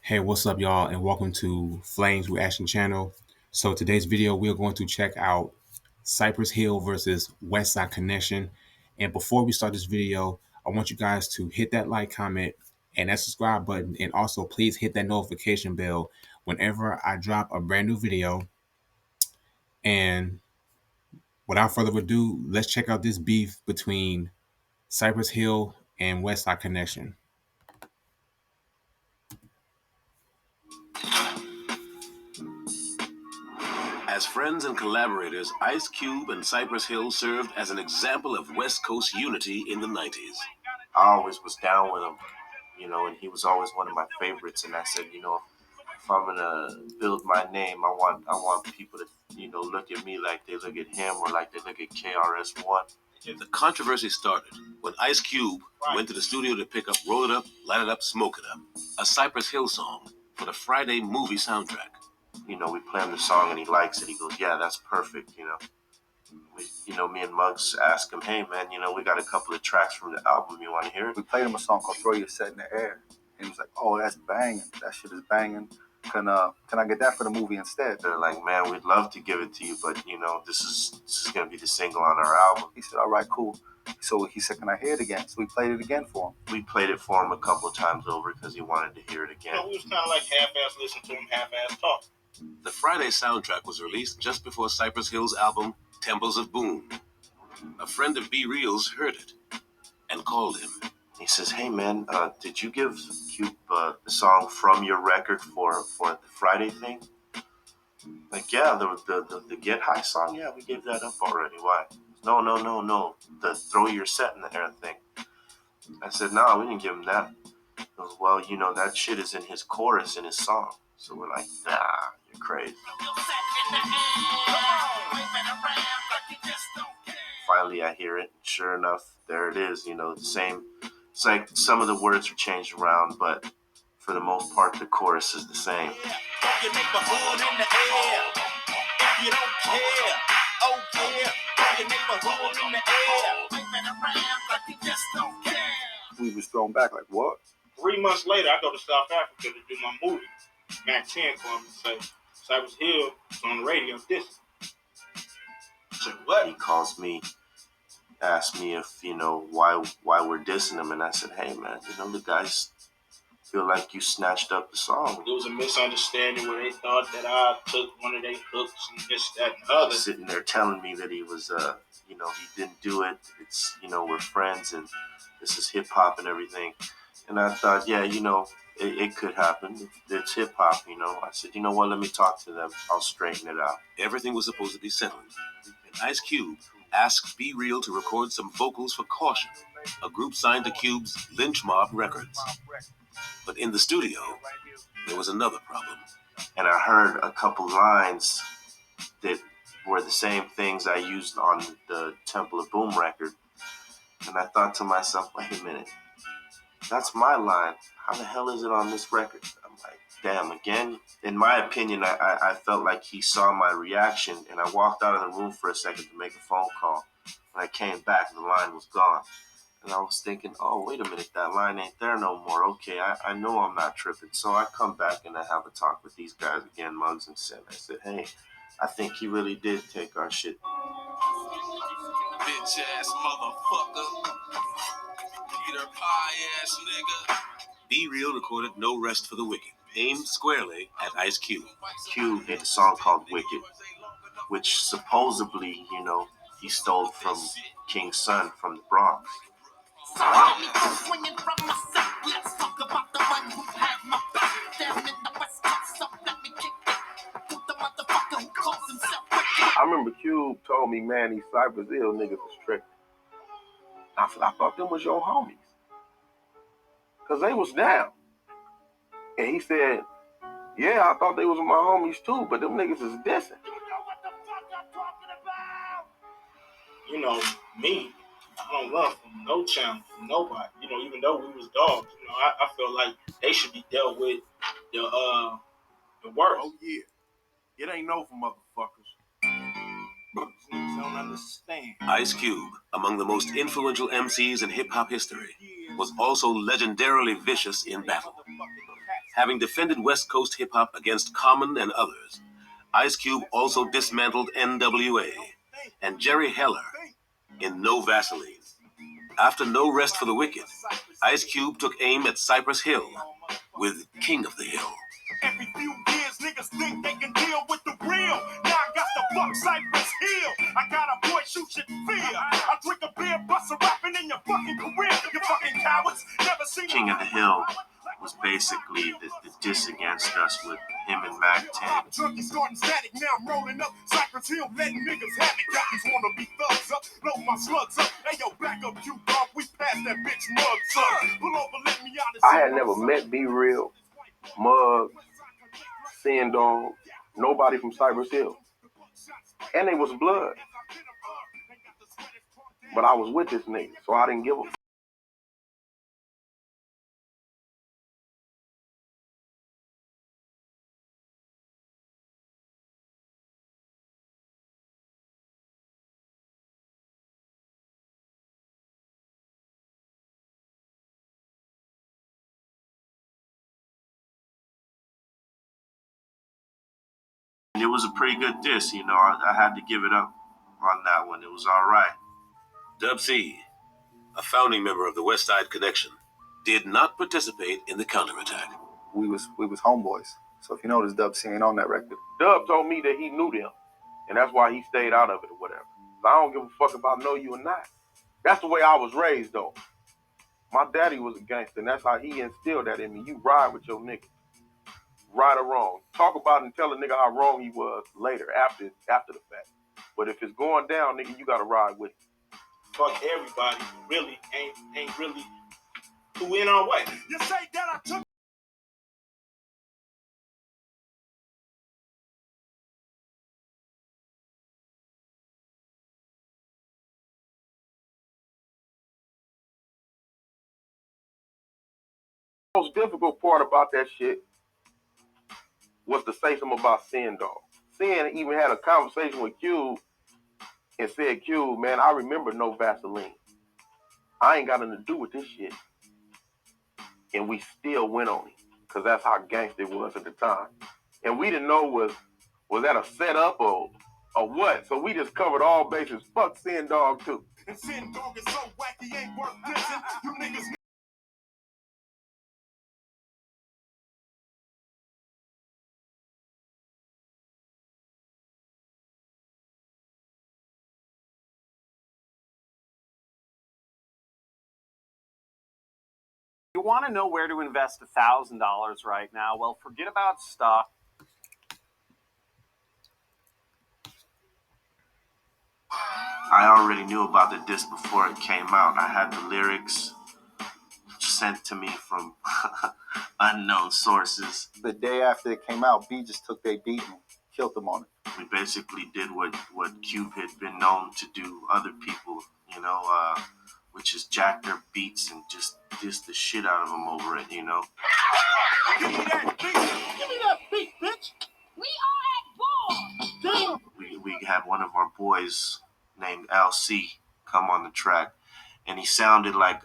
Hey, what's up, y'all, and welcome to Flames Reaction Channel. So today's video, we're going to check out Cypress Hill versus Westside Connection. And before we start this video, I want you guys to hit that like, comment, and that subscribe button, and also please hit that notification bell whenever I drop a brand new video. And without further ado, let's check out this beef between Cypress Hill and Westside Connection. As friends and collaborators, Ice Cube and Cypress Hill served as an example of West Coast unity in the 90s. I always was down with him, and he was always one of my favorites. And I said, if I'm gonna build my name, I want people to, look at me like they look at him or like they look at KRS-One. The controversy started when Ice Cube went to the studio to pick up Roll It Up, Light It Up, Smoke It Up, a Cypress Hill song for the Friday movie soundtrack. We play him the song and he likes it. He goes, yeah, that's perfect, me and Muggs asked him, hey, man, we got a couple of tracks from the album. You want to hear it? We played him a song called Throw Your Set in the Air. And he was like, oh, that's banging. That shit is banging. Can I get that for the movie instead? They're like, man, we'd love to give it to you, but, this is going to be the single on our album. He said, all right, cool. So he said, can I hear it again? So we played it again for him. We played it for him a couple of times over because he wanted to hear it again. We was kind of like half-ass listen to him, half-ass talk. The Friday soundtrack was released just before Cypress Hill's album, Temples of Boom. A friend of B Real's heard it and called him. He says, hey, man, did you give Cube the song from your record for the Friday thing? Like, yeah, the Get High song, yeah, we gave that up already. Why? No. The Throw Your Set in the Air thing. I said, no, we didn't give him that. He goes, well, that shit is in his chorus in his song. So we're like, nah, you're crazy. Finally, I hear it. Sure enough, there it is. The same. It's like some of the words are changed around, but for the most part, the chorus is the same. We was thrown back like, what? 3 months later, I go to South Africa to do my movie. Mac 10 called me and say, Cypress Hill is on the radio dissing. So what? He calls me, asks me if, why we're dissing him. And I said, hey, man, the guys feel like you snatched up the song. There was a misunderstanding where they thought that I took one of their hooks and this, that, and the other. Sitting there telling me that he was, he didn't do it. It's, we're friends and this is hip hop and everything. And I thought, yeah, it could happen. It's hip hop, I said, you know what? Let me talk to them. I'll straighten it out. Everything was supposed to be settled. And Ice Cube asked B Real to record some vocals for Caution, a group signed to Cube's Lynch Mob Records. But in the studio, there was another problem. And I heard a couple lines that were the same things I used on the Temple of Boom record. And I thought to myself, wait a minute. That's my line. How the hell is it on this record? I'm like, damn, again? In my opinion, I felt like he saw my reaction, and I walked out of the room for a second to make a phone call. When I came back, the line was gone. And I was thinking, oh, wait a minute, that line ain't there no more. Okay, I know I'm not tripping. So I come back and I have a talk with these guys again, Muggs and Sim. I said, hey, I think he really did take our shit. Bitch ass motherfucker. Peter Pie ass nigga. B Real recorded No Rest for the Wicked, aimed squarely at Ice Cube. Cube made a song called Wicked, which supposedly, he stole from King's son from the Bronx. I remember Cube told me, man, these Cypress Hill niggas was strict. I thought them was your homies. Because they was down. And he said, yeah, I thought they was my homies too, but them niggas is dissing. Me, I don't run from no channel, from nobody. Even though we was dogs, I feel like they should be dealt with the worst. Oh, yeah. It ain't no for motherfuckers. Niggas don't understand. Ice Cube, among the most influential MCs in hip-hop history, was also legendarily vicious in battle. Having defended West Coast hip-hop against Common and others, Ice Cube also dismantled NWA and Jerry Heller in No Vaseline. After No Rest for the Wicked, Ice Cube took aim at Cypress Hill with King of the Hill. Every few years, niggas think they can deal with the real. Now I got the fuck Cypress Hill. I got a voice you should fear. I drink a beer, bust a rapping in your fucking career. You fucking cowards, never seen King of the Hill was basically the diss against us with him and Mac 10. Junkie starting static, now I'm rolling up Cypress Hill, letting niggas have it. Jockeys wanna be thugs up, load my slugs up. Hey yo, back up, you dog, we passed that bitch mugs up. Pull over, let me out of I had never met Be Real, Mug, Sin Dog, nobody from Cypress Hill. And they was blood. But I was with this nigga, so I didn't give a fuck. It was a pretty good diss, you know. I had to give it up on that one. It was all right. Dub C, a founding member of the Westside Connection, did not participate in the counterattack. We was homeboys. So if you notice, Dub C ain't on that record. Dub told me that he knew them, and that's why he stayed out of it or whatever. So I don't give a fuck if I know you or not. That's the way I was raised, though. My daddy was a gangster, and that's how he instilled that in me. You ride with your nigga, right or wrong. Talk about it and tell a nigga how wrong he was later, after the fact. But if it's going down, nigga, you gotta ride with it. Fuck everybody. Really ain't really who went our way. You say that I took. The most difficult part about that shit was to say something about Sin Dog. Sin even had a conversation with Cube and said, Cube, man, I remember No Vaseline. I ain't got nothing to do with this shit. And we still went on it, because that's how gangster it was at the time. And we didn't know was that a setup or what? So we just covered all bases. Fuck Sin Dog too. And Sin Dog is so wacky, ain't worth dissing. You niggas. You want to know where to invest $1,000 right now? Well, forget about stock. I already knew about the disc before it came out. I had the lyrics sent to me from unknown sources. The day after it came out, B just took their beat and killed them on it. We basically did what Cube had been known to do other people, you know, which is jack their beats and just diss the shit out of them over it, you know. Give me that beat. Give me that beat, bitch. We are at war. Damn. We had one of our boys named LC come on the track, and he sounded like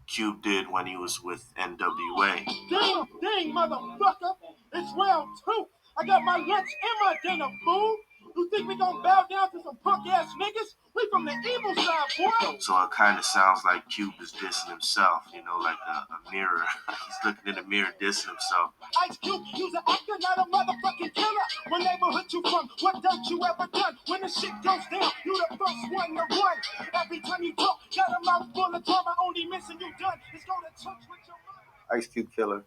Cube did when he was with NWA. Dang, motherfucker. It's round two. I got my lunch and my dinner, fool. You think we gonna bow down to some punk-ass niggas? We from the evil side, boy. So it kind of sounds like Cube is dissing himself, you know, like a mirror. He's looking in the mirror dissing himself. Ice Cube, you's an actor, not a motherfucking killer. What neighborhood you from? What don't you ever done? When the shit goes down, you the first one to run. Every time you talk, got a mouth full of drama. Only missing you done is go to church with your mother. Ice Cube Killer.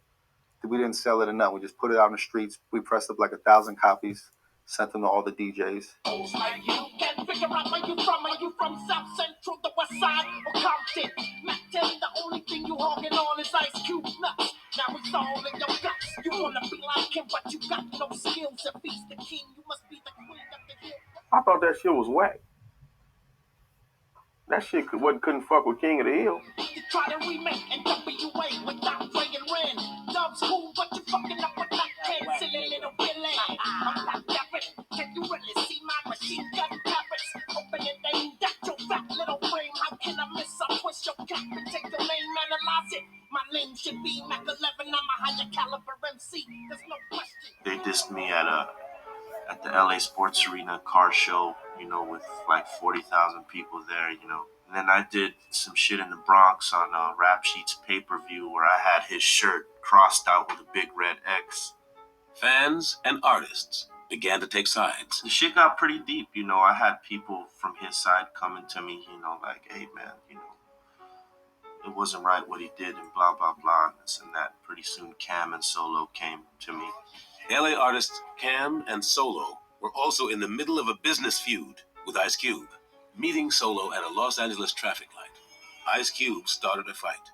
We didn't sell it enough. We just put it out in the streets. We pressed up like 1,000 copies, sent them to all the DJs. Like you can figure out where you from. Are you from South Central, the West Side, or Compton? Mac 10, the only thing you hogging on is Ice Cube nuts. Now it's all in your guts. You wanna be like him, but you got no skills. If he's the king, you must be the queen of the hill. I thought that shit was whack. That shit couldn't fuck with King of the Hill. You try to remake NWA without Ray and Ren. Dub's cool, but you fucking up with that head, silly little villain. I'm not Garrett. Can you really see my machine gun carrots? Open it aimed at your fat little frame. How can I miss? I twist your cap and take the name, analyze it. My lane should be Mac 11. I'm a higher caliber MC. They dissed me at the LA Sports Arena car show, with like 40,000 people there, And then I did some shit in the Bronx on Rap Sheet's pay-per-view where I had his shirt crossed out with a big red X. Fans and artists began to take sides. The shit got pretty deep, I had people from his side coming to me, like, hey man, it wasn't right what he did and blah blah blah and this and that. Pretty soon Cam and Solo came to me. LA artists Cam and Solo were also in the middle of a business feud with Ice Cube. Meeting Solo at a Los Angeles traffic light, Ice Cube started a fight.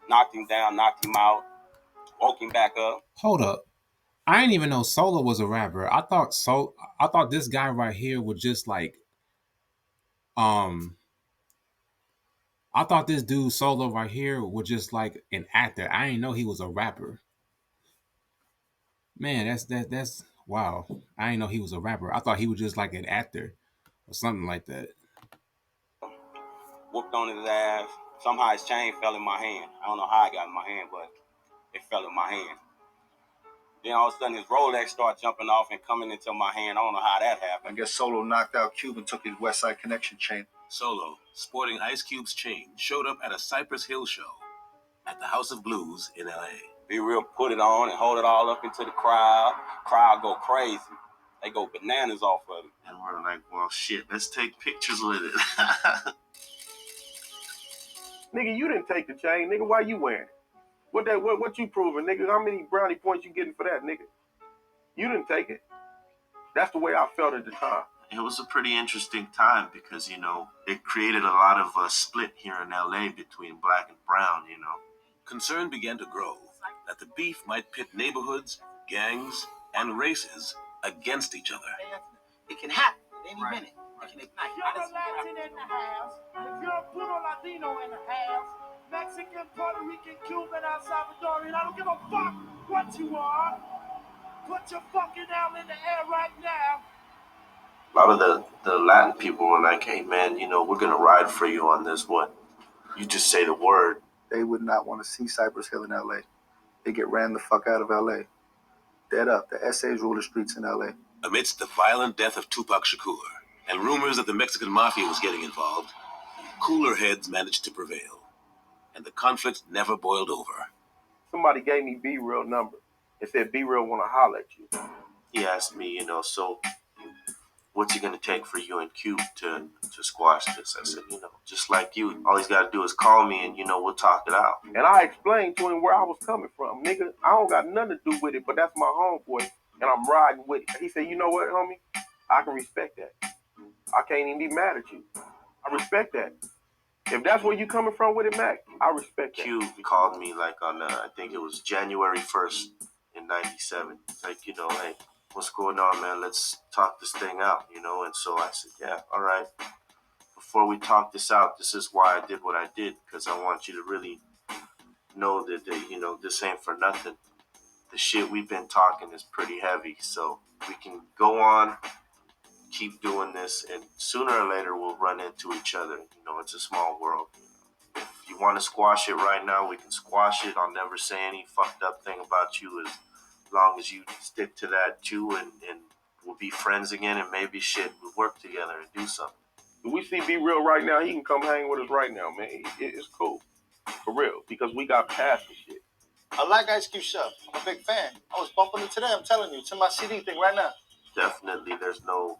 Knocked him down, knocked him out, woke him back up. Hold up. I didn't even know Solo was a rapper. I thought this guy right here was just like I thought this dude Solo right here was just like an actor. I didn't know he was a rapper. Man, that's wow. I didn't know he was a rapper. I thought he was just like an actor or something like that. Whooped on his ass. Somehow his chain fell in my hand. I don't know how it got in my hand, but it fell in my hand. Then all of a sudden his Rolex started jumping off and coming into my hand. I don't know how that happened. I guess Solo knocked out Cube and took his Westside Connection chain. Solo, sporting Ice Cube's chain, showed up at a Cypress Hill show at the House of Blues in LA. Be Real put it on and hold it all up into the crowd. Crowd go crazy. They go bananas off of it. And we're like, well, shit, let's take pictures with it. Nigga, you didn't take the chain. Nigga, why you wearing it? What you proving, nigga? How many brownie points you getting for that, nigga? You didn't take it. That's the way I felt at the time. It was a pretty interesting time because, it created a lot of a split here in LA between black and brown, Concern began to grow that the beef might pit neighborhoods, gangs, and races against each other. It can happen at any minute. It can ignite. If you're a Latin in the house, if you're a Puerto Latino in the house, Mexican, Puerto Rican, Cuban, El Salvadorian, I don't give a fuck what you are. Put your fucking arm in the air right now. A lot of the Latin people were like, hey, man, we're going to ride for you on this one. You just say the word. They would not want to see Cypress Hill in LA. They get ran the fuck out of LA. Dead up. The essays rule the streets in LA. Amidst the violent death of Tupac Shakur and rumors that the Mexican mafia was getting involved, cooler heads managed to prevail, and the conflict never boiled over. Somebody gave me B Real number and said B Real want to holler at you. He asked me, so what's it going to take for you and Cube to squash this? I said, just like you, all he's got to do is call me and, we'll talk it out. And I explained to him where I was coming from. Nigga, I don't got nothing to do with it, but that's my homeboy, and I'm riding with it. He said, you know what, homie? I can respect that. I can't even be mad at you. I respect that. If that's where you coming from with it, Mac, I respect that. Cube called me like on, I think it was January 1st in 97. It's like, hey, what's going on, man? Let's talk this thing out, And so I said, yeah, all right. Before we talk this out, this is why I did what I did, because I want you to really know that, this ain't for nothing. The shit we've been talking is pretty heavy, so we can go on, keep doing this, and sooner or later we'll run into each other. It's a small world. If you want to squash it right now, we can squash it. I'll never say any fucked up thing about you as long as you stick to that too, and we'll be friends again, and maybe shit, we'll work together and do something. If we see B Real right now, he can come hang with us right now, man. It's cool. For real, because we got past the shit. I like Ice Cube stuff. I'm a big fan. I was bumping it today, I'm telling you. It's in my CD thing right now. Definitely, there's no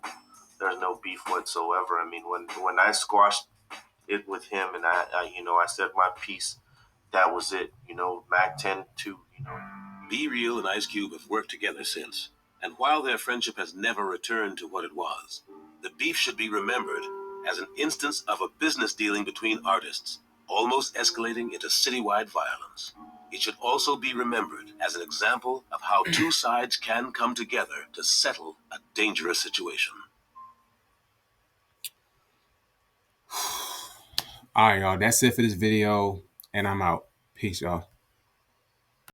beef whatsoever. I mean, when I squashed it with him and I said my piece, that was it. Mac 10 to, Be Real and Ice Cube have worked together since, and while their friendship has never returned to what it was, the beef should be remembered as an instance of a business dealing between artists, almost escalating into citywide violence. It should also be remembered as an example of how two sides can come together to settle a dangerous situation. All right, y'all. That's it for this video, and I'm out. Peace, y'all.